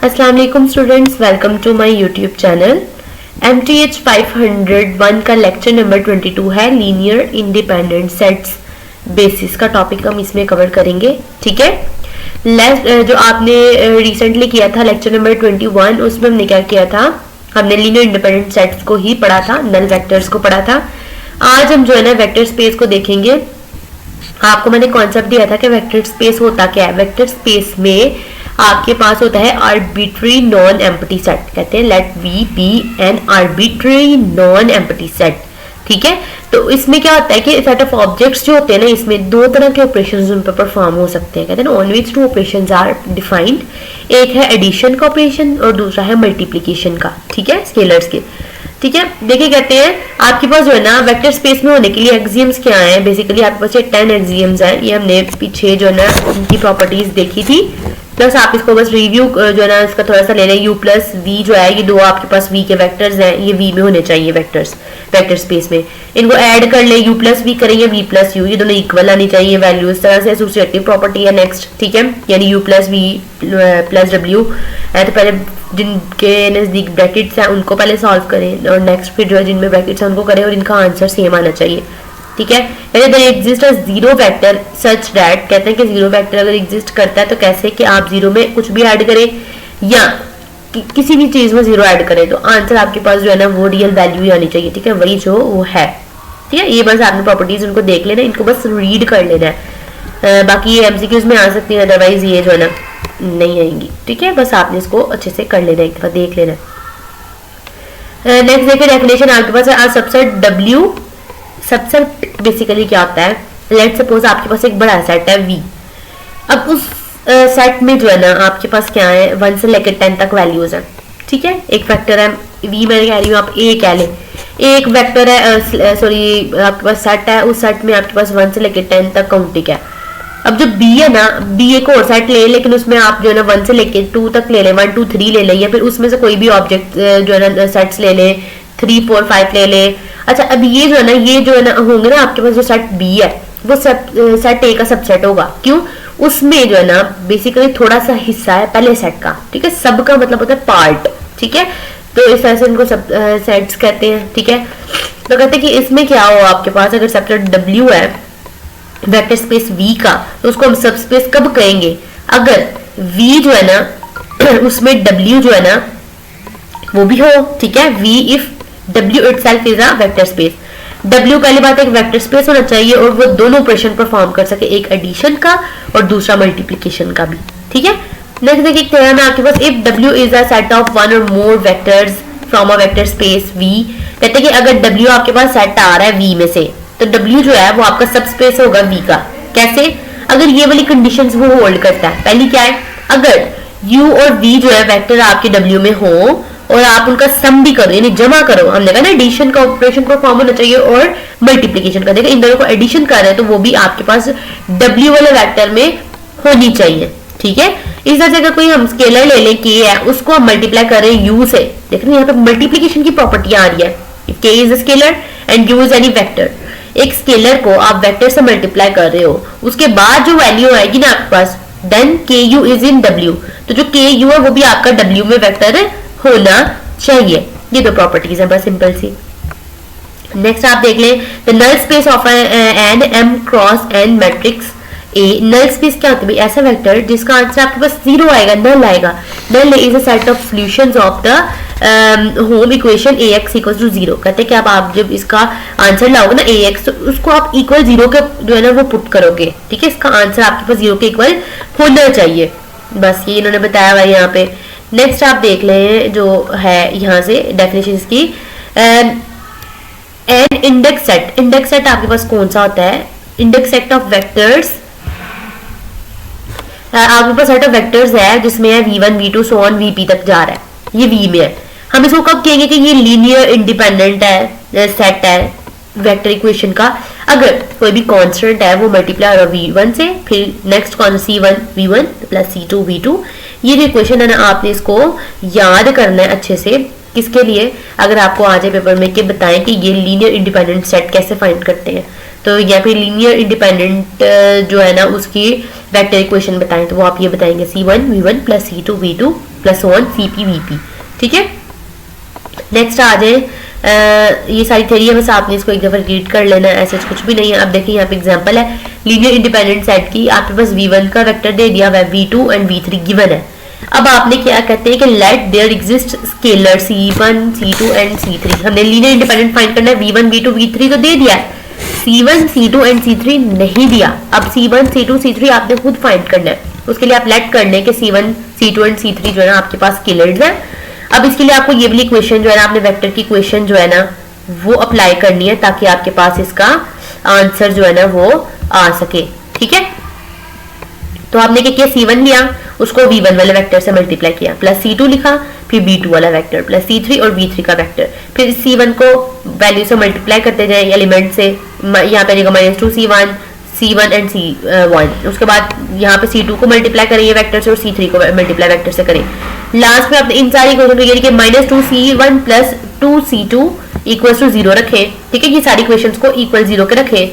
अस्सलाम वालेकुम students, welcome to my YouTube channel. MTH 501 का लेक्चर नंबर 22 है, लीनियर इंडिपेंडेंट सेट्स बेसिस का टॉपिक हम इसमें कवर करेंगे। ठीक है, जो आपने रिसेंटली किया था लेक्चर नंबर 21, उसमें हमने क्या किया था, हमने लीनियर इंडिपेंडेंट सेट्स को ही पढ़ा था, नल वेक्टर्स को पढ़ा था। आज हम जो है ना वेक्टर स्पेस को देखेंगे। आपको मैंने कॉन्सेप्ट दिया था कि वेक्टर स्पेस होता क्या है। वेक्टर स्पेस में आपके पास होता है आर्बिट्री नॉन एम्प्टी सेट, कहते हैं let V be an arbitrary non empty set. ठीक है, तो इसमें क्या होता है कि सेट ऑफ ऑब्जेक्ट्स जो होते हैं ना, इसमें दो तरह के ऑपरेशंस उन पर परफॉर्म हो सकते हैं। कहते हैं ना on which two operations are defined, एक है एडिशन का ऑपरेशन और दूसरा है मल्टीप्लिकेशन का। ठीक है, स्केलर्स के। ठीक है, देखिए कहते हैं आपके पास जो है ना वेक्टर स्पेस में होने के लिए एक्सियम्स क्या है। बेसिकली आपके पास ये 10 एक्सियम्स हैं, ये हमने पीछे जो है ना उनकी प्रॉपर्टीज देखी थी। प्लस आप इसको बस रिव्यू जो है ना इसका थोड़ा सा ले लें। u प्लस वी जो है, ये दो आपके पास v के वेक्टर्स हैं, ये v में होने चाहिए वेक्टर्स वेक्टर स्पेस में। इनको ऐड कर ले, u प्लस वी करेंगे v प्लस यू, ये दोनों इक्वल आनी चाहिए वैल्यू। इस तरह से एसोसिएटिव प्रॉपर्टी है नेक्स्ट। ठीक है, यानी u plus V plus w है, तो पहले जिनके नजदीक ब्रैकेट्स हैं उनको पहले सॉल्व करें और नेक्स्ट फिर जो है जिनमें ब्रैकेट्स हैं उनको करें और इनका आंसर सेम आना चाहिए। ठीक है, there exist a zero vector such that, कहते हैं कि जीरो वेक्टर अगर एग्जिस्ट करता है तो कैसे कि आप जीरो में कुछ भी ऐड करें या किसी भी चीज में जीरो ऐड करें तो आंसर आपके पास जो है ना वो रियल वैल्यू ही आनी चाहिए। ठीक है, वही जो वो है। ठीक है, ये बस आपने प्रॉपर्टीज उनको देख लेना, इनको बस रीड कर लेना है। बाकी ये एमसीक्यूज में आ सकती है, अदरवाइज ये जो है ना नहीं आएंगी। ठीक है, बस आपने इसको अच्छे से कर लेना, एक दफा देख लेना। नेक्स्ट देखिए डेफिनेशन आपके पास है सबसेट W। सबसेट बेसिकली क्या होता है, लेट्स सपोज आपके पास एक बड़ा सेट है V। अब उस सेट में जो है ना आपके पास क्या है, 1 से लेकर 10 तक वैल्यूज हैं। ठीक है, एक वेक्टर है V, मैं कह रही हूँ आप A कह लें। एक वेक्टर है सॉरी आपके पास सेट है, उस सेट में आपके पास 1 से लेकर 10 तक काउंटिंग है। अब जो B है ना, B एक और सेट ले, लेकिन उसमें आप जो है ना 1 से लेके 2 तक ले लें, 1 2 3 ले लें, या फिर उसमें से कोई भी ऑब्जेक्ट जो है ना सेट्स ले लें, 3 4 5 ले लें। अच्छा, अब ये जो है ना, ये जो है ना होंगे ना आपके पास जो सेट B है वो सेट A का सबसेट होगा। क्यों? उसमें जो है ना बेसिकली थोड़ा सा हिस्सा है पहले सेट का। ठीक है, सब का मतलब होता है पार्ट। ठीक है, तो इस तरह से इनको सब सेट्स कहते हैं। ठीक है, तो कहते हैं कि इसमें क्या हो आपके पास, अगर सबसेट W है वेक्टर स्पेस V का, तो उसको हम सब स्पेस कब कहेंगे, अगर V जो है ना उसमें W जो है ना वो भी हो। ठीक है, V if W itself is a vector space। W पहली बात एक वेक्टर स्पेस होना चाहिए और वो दोनों ऑपरेशन परफॉर्म कर सके, एक एडिशन का और दूसरा मल्टीप्लिकेशन का भी। ठीक है, नेक्स्ट देखिए क्या है आपके पास, if W is a set of one or more vectors from a vector space V। कहते हैं कि अगर W आपके पास सेट आ रहा है V में से, तो W जो है वो आपका सब स्पेस होगा V का। कैसे? अगर ये वाली कंडीशंस वो होल्ड करता है। पहली क्या है, अगर U और V जो है वेक्टर आपके W में हो और आप उनका सम भी करो यानी जमा करो, हमने कहा ना एडिशन का ऑपरेशन परफॉर्म होना चाहिए और मल्टीप्लिकेशन का। देखो इन दोनों को एडिशन कर रहे हैं तो वो भी आपके पास W वाले वेक्टर में होनी चाहिए। ठीक है, इस तरह से अगर कोई हम स्केलर ले लें K है, उसको हम मल्टीप्लाई कर रहे हैं U से। देख रहे हैं यहाँ पे मल्टीप्लिकेशन की प्रॉपर्टी आ रही है। K is a scalar and U is any vector. एक स्केलर को आप वेक्टर से मल्टीप्लाई कर रहे हो, उसके बाद जो वैल्यू आएगी ना आपके पास, then KU is in W। तो जो KU है वो भी आपका W में वेक्टर होना चाहिए। ये दो प्रॉपर्टीज है बस सिंपल सी। नेक्स्ट आप देख लें the null space of an M cross N matrix A। Null space क्या होता है, ऐसा वेक्टर जिसका आंसर आपके पास 0 आएगा, नल आएगा। Null is a set of solutions of the home equation AX equal to 0। कहते हैं कि आप जब इसका आंसर लाओगे ना AX, तो उसको आप इक्वल 0 के जो है ना वो पुट करोगे। ठीक है, इसका आंसर आपके पास 0 के इक्वल होना चाहिए। बस ये इन्होंने बताया हुआ है यहाँ पे। नेक्स्ट आप देख लें जो है यहाँ से डेफिनेशन इसकी, an index set. Index set आपके पास कौन सा होता है, इंडेक्स सेट ऑफ वेक्टर्स। आपके पास सेट ऑफ वेक्टर्स है जिसमें है v1 v2 so on vp तक जा रहा है, ये v में है। हम इसको कब कहेंगे कि ये लीनियर इंडिपेंडेंट है सेट है वेक्टर इक्वेशन का, अगर कोई भी कांस्टेंट है वो मल्टीप्लाई होगा v1 से, फिर next c1 v1 plus c2 v2। ये जो इक्वेशन है ना आपने इसको याद करना है अच्छे से। किसके लिए, अगर आपको आ जाए पेपर में कि बताएं कि ये लीनियर इंडिपेंडेंट सेट कैसे फाइंड करते हैं, तो या फिर लीनियर इंडिपेंडेंट जो है ना उसकी वेक्टर इक्वेशन बताएं, तो वो आप ये बताएंगे c1 v1 plus c2 v2 plus one CP VP। ठीक है, नेक्स्ट आ जाए, ये सारी थ्योरी है, बस आपने इसको एक दफा रीड कर लेना है, ऐसे कुछ भी नहीं है। अब देखिए यहाँ पे एग्जांपल है लीनियर इंडिपेंडेंट सेट की, आपके पास V1 का वेक्टर दे दिया हुआ है, V2 एंड V3 गिवन है। अब आपने क्या कहते हैं कि let there exist scalar C1 C2 and C3। हमने लीनियर इंडिपेंडेंट फाइंड करना है, V1 V2 V3 तो दे दिया है, C1 C2 एंड C3 नहीं दिया। अब C1 C2 C3 आपने खुद फाइंड करना है, उसके लिए आप लेट कर लें कि C1 C2 एंड C3 जो है ना आपके पास स्केलर्स है। अब इसके लिए आपको ये वाली इक्वेशन जो है ना, आपने वेक्टर की इक्वेशन जो है ना वो अप्लाई करनी है, ताकि आपके पास इसका आंसर जो है ना वो आ सके। ठीक है, तो आपने क्या किया, C1 लिया, उसको V1 वाले वेक्टर से मल्टीप्लाई किया, प्लस C2 लिखा, फिर V2 वाला वेक्टर प्लस C3 और V3 का वेक्टर, फिर C1 को वैल्यू से मल्टीप्लाई करते जाए एलिमेंट से, यहाँ पे -2 C1 एंड C1, उसके बाद यहाँ पे C2 को मल्टीप्लाई करें ये वेक्टर से और C3 को मल्टीप्लाई वेक्टर से करें। लास्ट में आपने इन सारी इक्वेशन को ये कि -2 C1 plus 2 C2 equal to 0 रखे। ठीक है, ये सारी इक्वेशंस को इक्वल 0 के रखे।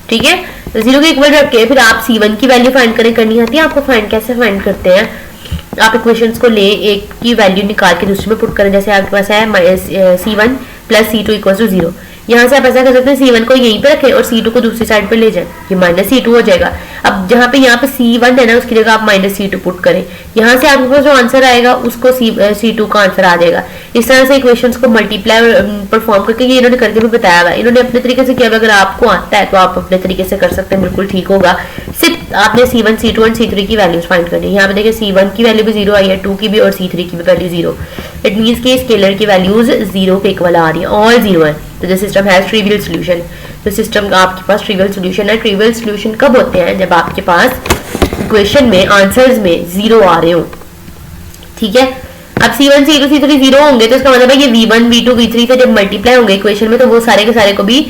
ठीक है, 0 के इक्वल रख के फिर आप C1 की वैल्यू फाइंड करनी आती है आपको। फाइंड कैसे फाइंड करते हैं, आप इक्वेशंस को ले, एक की वैल्यू निकाल के दूसरे में पुट करें। जैसे आपके पास है C1 plus C2 equal to 0, यहाँ से आप ऐसा कर सकते हैं C1 को यहीं पे रखें और C2 को दूसरी साइड पे ले जाएं, ये -C2 हो जाएगा। अब जहाँ पे यहाँ पे C1 है ना, उसकी जगह आप -C2 पुट करें, यहाँ से आपके पास जो आंसर आएगा उसको C2 का आंसर आ जाएगा। इस तरह से इक्वेशंस को मल्टीप्लाई परफॉर्म करके ये इन्होंने करके भी बताया हुआ है, इन्होंने अपने तरीके से किया। अगर आपको आता है तो आप अपने तरीके से कर सकते हैं, बिल्कुल ठीक होगा। सिर्फ आपने C1 C2 एंड C3 की वैल्यूज फाइंड करनी है। यहाँ पे देखिए C1 की वैल्यू भी 0 आई है, 2 की भी और C3 की भी वैल्यू 0। इट मीन्स कि स्केलर की वैल्यूज 0 के इक्वल आ रही है, ऑल 0 है। तो the system has trivial solution. तो सिस्टम का आपके पास ट्रिवियल सॉल्यूशन है। ट्रिवियल सॉल्यूशन कब होते हैं, जब आपके पास इक्वेशन में आंसर्स में 0 आ रहे हो। ठीक है, अब C1 C2 C3 0 होंगे तो इसका मतलब है ये V1 V2 V3 से जब मल्टीप्लाई होंगे इक्वेशन में तो वो सारे के सारे को भी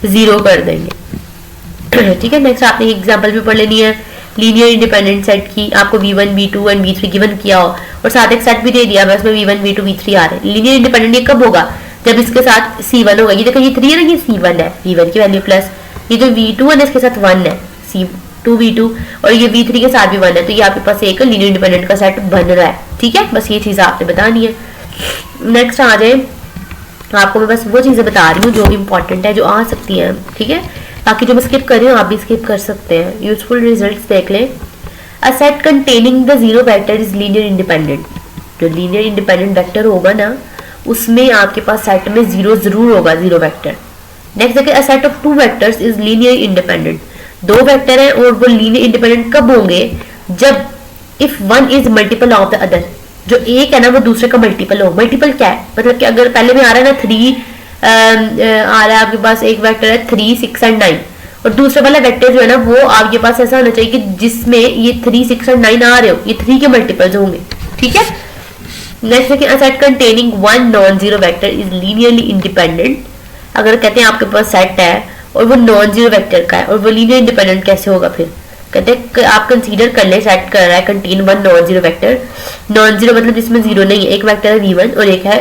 0 कर देंगे। ठीक है, नेक्स्ट आपने एग्जांपल भी पढ़ लेनी है लीनियर इंडिपेंडेंट सेट की। आपको V1 V2 and V3 given किया हो और साथ एक सेट भी दे दिया, बस में V1 V2 V3 आ रहे हैं। लीनियर इंडिपेंडेंट ये कब होगा, जब इसके साथ C1 होगा। ये देखो ये 3 है ना, ये C1 है, V1 की वैल्यू प्लस ये जो V2 है ना इसके साथ 1 है, C2 V2 और ये V3 के साथ भी 1 है, तो ये आपके पास एक लीनियर इंडिपेंडेंट का सेट बन रहा है। ठीक है, बस ये चीज़ आपने बतानी है। नेक्स्ट आ जाए, आपको मैं बस वो चीज़ें बता रही हूँ जो इंपॉर्टेंट है, जो आ सकती हैं। ठीक है, बाकी जो मैं स्किप कर रही हूँ आप भी स्किप कर सकते हैं। यूजफुल रिजल्ट्स देख लें। A set containing the zero vector is linear independent. जो लीनियर इंडिपेंडेंट वेक्टर होगा ना उसमें आपके पास सेट में 0 जरूर होगा, 0 वेक्टर। नेक्स्ट देखिए, अ set of 2 vectors is linear independent. 2 vector हैं और वो लीनियर इंडिपेंडेंट कब होंगे, जब if one is multiple of the other. जो एक है ना वो दूसरे का मल्टीपल हो। मल्टीपल क्या है, मतलब कि अगर पहले में आ रहा है ना 3 आ रहा है आपके पास एक वेक्टर है 3 6 एंड 9 और दूसरे वाला वेक्टर जो है ना वो आपके पास ऐसा होना चाहिए कि जिसमें ये 3 6 एंड 9 आ रहे हो, ये 3 के मल्टीपल्स होंगे। ठीक है, नेक्स्ट देखिए, a set containing one non zero vector is linearly independent. अगर कहते हैं आपके पास सेट है और वो नॉन जीरो वेक्टर का है और वो लीनियर इंडिपेंडेंट कैसे होगा, फिर कहते हैं आप कंसीडर कर ले सेट कर रहा है contain one non zero vector. Non zero मतलब जिसमें 0 नहीं है, एक वेक्टर है V1 और एक है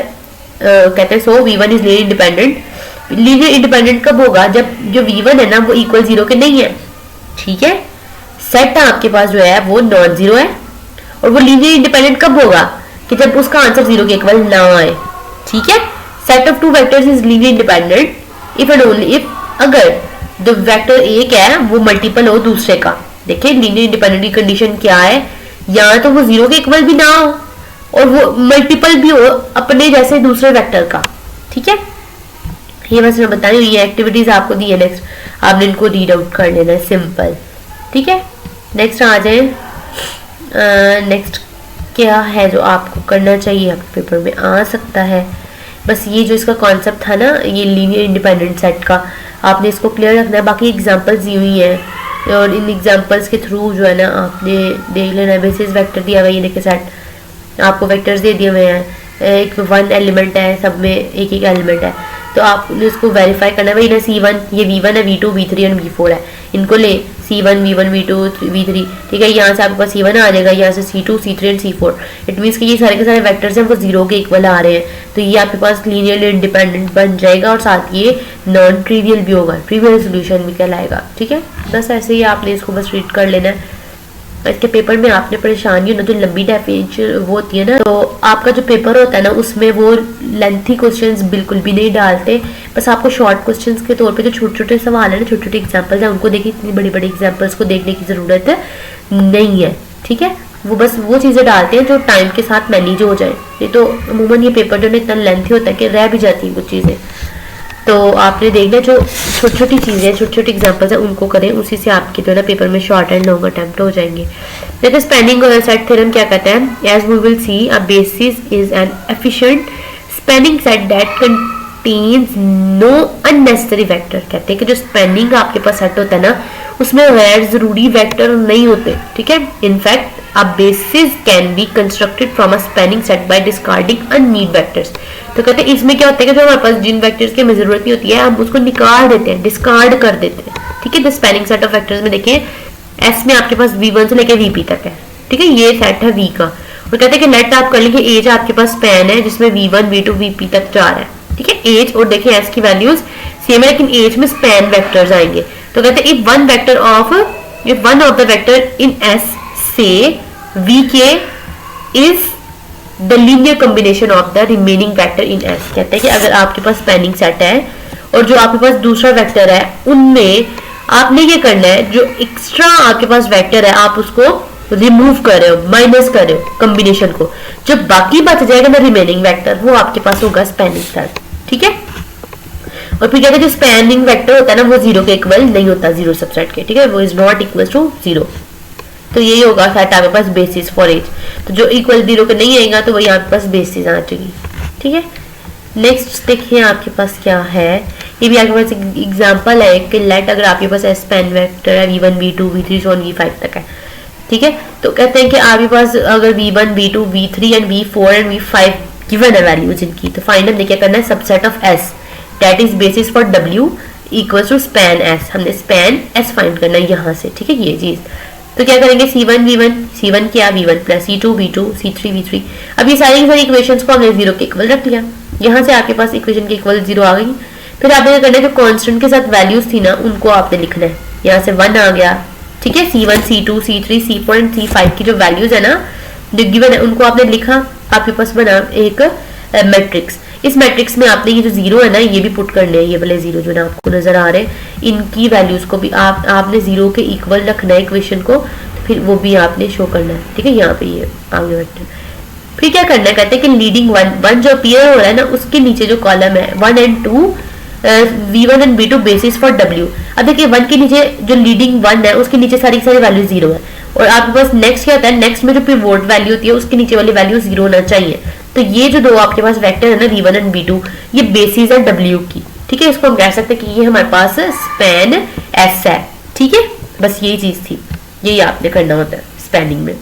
कहते हैं सो V1 is linear independent. Linear independent कब होगा, जब जो V1 है ना वो इक्वल 0 के नहीं है। ठीक है, सेट आपके पास जो है वो नॉन जीरो है और वो लीनियर इंडिपेंडेंट कब होगा, कि जब उसका आंसर 0 के इक्वल ना आए। ठीक है, set of 2 vectors is linear independent if and only if, अगर जो वेक्टर एक है वो मल्टीपल हो दूसरे का। देखिए लीनियर इंडिपेंडेंट की कंडीशन क्या है, या तो वो 0 के इक्वल भी ना हो और वो मल्टीपल भी हो अपने जैसे दूसरे वेक्टर का। ठीक है, ये बस मैं बता रही हूँ, ये एक्टिविटीज आपको दी है। नेक्स्ट आपने इनको रीड आउट कर लेना है, सिंपल। ठीक है, नेक्स्ट आ जाए। नेक्स्ट क्या है जो आपको करना चाहिए, आपके पेपर में आ सकता है। बस ये जो इसका कॉन्सेप्ट था ना, ये लीनियर इंडिपेंडेंट सेट का, आपने इसको क्लियर रखना है। बाकी एग्जांपल्स दी हुई हैं और इन एग्जांपल्स के थ्रू जो है ना आपने देख लेना है। बेसिस वेक्टर दिया हुआ है, ये देखिए सेट आपको वेक्टर्स दे दिए हुए हैं, एक 1 एलिमेंट है, सब में एक एक एलिमेंट है, तो आपने इसको वेरीफाई करना है। भाई ना C1 ये V1 है, V2 V3 और V4 है, इनको ले C1 V1 V2 V3। ठीक है, यहाँ से आपके पास C1 आ जाएगा, यहाँ से C2 C3 and C4। It means कि ये सारे के सारे वेक्टर्स हैं वो 0 के इक्वल आ रहे हैं, तो ये आपके पास लीनियरली इंडिपेंडेंट बन जाएगा और साथ ये नॉन ट्रिवियल भी होगा, ट्रिवियल सोल्यूशन भी कहलाएगा। ठीक है, बस ऐसे ही आपने इसको बस रीड कर लेना है। इसके पेपर में आपने परेशानी हो ना, जो लंबी डेफिनेशन वो होती है ना, तो आपका जो पेपर होता है ना उसमें वो लेंथी क्वेश्चंस बिल्कुल भी नहीं डालते, बस आपको शॉर्ट क्वेश्चंस के तौर पे जो छोटे छोटे सवाल है ना, छोटे छोटे एग्जांपल्स हैं, उनको देखिए, इतनी बड़ी बड़ी एग्जांपल्स को देखने की ज़रूरत नहीं है, ठीक है। वो बस वो चीज़ें डालते हैं जो टाइम के साथ मैनेज हो जाए, ये तो अमूमन ये पेपर जो है इतना लेंथी होता है कि रह भी जाती हैं कुछ चीज़ें। तो आपने देखना जो छोटी छोटी चीज़ें, छोटी छोटी एग्जांपल्स हैं, उनको करें, उसी से आपके जो है ना पेपर में शॉर्ट एंड लॉन्ग अटेम्प्ट हो जाएंगे। देखिए स्पैनिंग सेट थ्योरम क्या कहता है, as we will see a basis is an efficient spanning set that contains no unnecessary vector. कहते हैं कि जो स्पैनिंग आपके पास सेट होता है ना उसमें गैर जरूरी वेक्टर नहीं होते, ठीक है। In fact a basis can be constructed from a spanning set by discarding unneeded vectors। तो कहते हैं इसमें क्या होता है कि जो हमारे पास जिन वेक्टर्स की हमें जरूरत नहीं होती है हम उसको निकाल देते हैं, डिस्कार्ड कर देते हैं, ठीक है। The spanning set of vectors में देखिए एस में आपके पास v1 से लेकर vp तक है, ठीक है, ये सेट है v का। और कहते हैं कि लेट आप कर लेंगे एज आपके पास स्पैन है जिसमें v1 v2 vp तक जा रहा है, ठीक है। एज और देखिए एस की वैल्यूज सेम है लेकिन एज में स्पैन वेक्टर्स आएंगे। तो कहते हैं if one of the vector in S say vk is the linear combination of the remaining vector in S। कहते हैं कि अगर आपके पास स्पैनिंग सेट है और जो आपके पास दूसरा वेक्टर है उनमें आपने ये करना है, जो एक्स्ट्रा आपके पास वेक्टर है आप उसको रिमूव कर रहे हो, माइनस कर रहे हो कॉम्बिनेशन को, जो बाकी बच जाएगा ना रिमेनिंग वेक्टर वो आपके पास होगा स्पैनिंग सेट, ठीक है। और फिर कहते हैं जो स्पैनिंग वेक्टर होता है ना वो जीरो के इक्वल नहीं होता, जीरो सबसेट के, ठीक है, वो is not equal to zero. तो यही होगा सेट आपके पास बेसिस फॉर एज, तो जो इक्वल जीरो के नहीं आएगा तो वही आपके पास बेसिस आ जाएगी, ठीक है। नेक्स्ट देखिए आपके पास क्या है, ये भी आपके पास एग्जांपल है कि लेट अगर आपके पास स्पैन वेक्टर है v1 v2 v3 से v5 तक है, ठीक है। तो कहते हैं कि आपके पास अगर v1 v2 v3 and v4 and v5 given है वैल्यूज इनकी, तो फाइंड हमने क्या करना है, subset of s that is basis for w equals to span s। हमने स्पैन s फाइंड करना है यहाँ से, ठीक है, ये चीज। तो क्या करेंगे c1 v1 c1 क्या v1 plus c2 v2 c3 v3। अब ये सारी की सारी इक्वेशंस को हमने जीरो के इक्वल रख लिया, यहाँ से आपके पास इक्वेशन के इक्वल जीरो आ गई। फिर आपने क्या करना है, जो कांस्टेंट के साथ वैल्यूज थी ना उनको आपने लिखना है, यहाँ से 1 आ गया, ठीक है। c1 c2 c3 c4 and c5 की जो वैल्यूज है ना जो गिवन है उनको आपने लिखा, आपके पास बना एक मैट्रिक्स। इस मैट्रिक्स में आपने ये जो जीरो है ना ये भी पुट करने हैं, ये वाले जीरो जो ना आपको नजर आ रहे हैं इनकी वैल्यूज को भी आपने जीरो के इक्वल रखना है इक्वेशन को, तो फिर वो भी आपने शो करना है, ठीक है। यहाँ पे ये आगे वेक्टर फिर क्या करना है, कहते हैं कि लीडिंग वन जो अपीयर हो रहा है ना उसके नीचे जो कॉलम है 1 and 2 v1 and v2 basis for w। अब देखिए 1 के नीचे जो लीडिंग 1 है उसके नीचे सारी वैल्यू जीरो है, और आपके पास नेक्स्ट क्या होता है, नेक्स्ट में जो पिवोट वैल्यू होती है उसके नीचे वाली वैल्यू जीरो होना चाहिए। तो ये जो दो आपके पास वेक्टर है ना v1 एंड v2 ये बेसिस है w की, ठीक है। इसको हम कह सकते हैं कि ये हमारे पास स्पैन s है, ठीक है। बस यही चीज थी, यही आपने करना होता है स्पैनिंग में।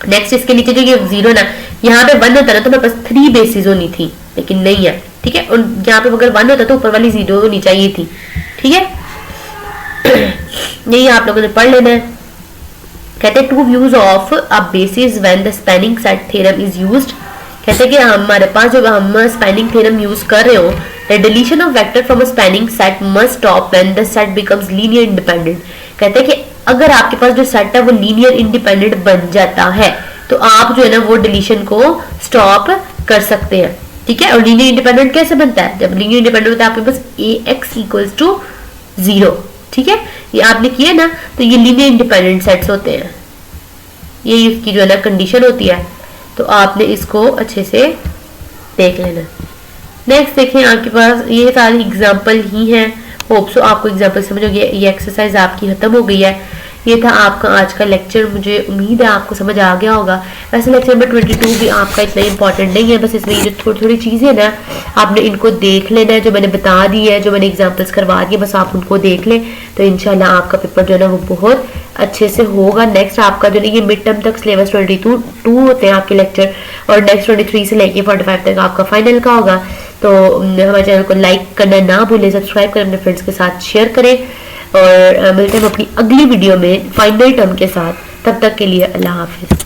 नेक्स्ट इसके नीचे जो ये जीरो ना यहाँ पे 1 होता है ना तो मेरे पास 3 बेसिस होनी थी लेकिन नहीं है, ठीक है। और यहाँ पे अगर 1 होता तो ऊपर वाली जीरो होनी चाहिए थी, ठीक है। यही आप लोगों ने पढ़ लेना है। कहते हैं to views of a basis when the spanning set theorem is used. कहते हैं कि हमारे पास जब हम स्पैनिंग थ्योरम यूज कर रहे हो, the deletion of vector from a spanning set must stop when the set becomes linear independent. कहते हैं कि अगर आपके पास जो सेट है वो लीनियर इंडिपेंडेंट बन जाता है तो आप जो है ना वो डिलीशन को स्टॉप कर सकते हैं, ठीक है। और लीनियर इंडिपेंडेंट कैसे बनता है, जब लीनियर इंडिपेंडेंट होता है आपके पास ax इक्वल्स टू 0, ठीक है। ये आपने किया ना तो ये लीनियर इंडिपेंडेंट सेट्स होते हैं, ये इसकी जो है ना कंडीशन होती है, तो आपने इसको अच्छे से देख लेना। नेक्स्ट देखें आपके पास ये सारी एग्जाम्पल ही हैं, होप सो आपको एग्जाम्पल समझ हो गया। ये एक्सरसाइज आपकी खत्म हो गई है, ये था आपका आज का लेक्चर। मुझे उम्मीद है आपको समझ आ गया होगा। वैसे लेक्चर नंबर 22 भी आपका इतना इंपॉर्टेंट नहीं है, बस इसमें ये जो थोड़ी थोड़ी चीज़ें ना आपने इनको देख लेना है, जो मैंने बता दी है, जो मैंने एग्जाम्पल्स करवा दिए, बस आप उनको देख लें तो इंशाल्लाह आपका पेपर जो है ना वो बहुत अच्छे से होगा। नेक्स्ट आपका जो है ये मिड टर्म तक सिलेबस 22 होते हैं आपके लेक्चर, और नेक्स्ट 23 से लेके 45 तक आपका फाइनल का होगा। तो हमारे चैनल को लाइक करना ना भूलें, सब्सक्राइब करें, अपने फ्रेंड्स के साथ शेयर करें, और मिलते हैं अपनी अगली वीडियो में फाइनल टर्म के साथ। तब तक के लिए अल्लाह हाफिज।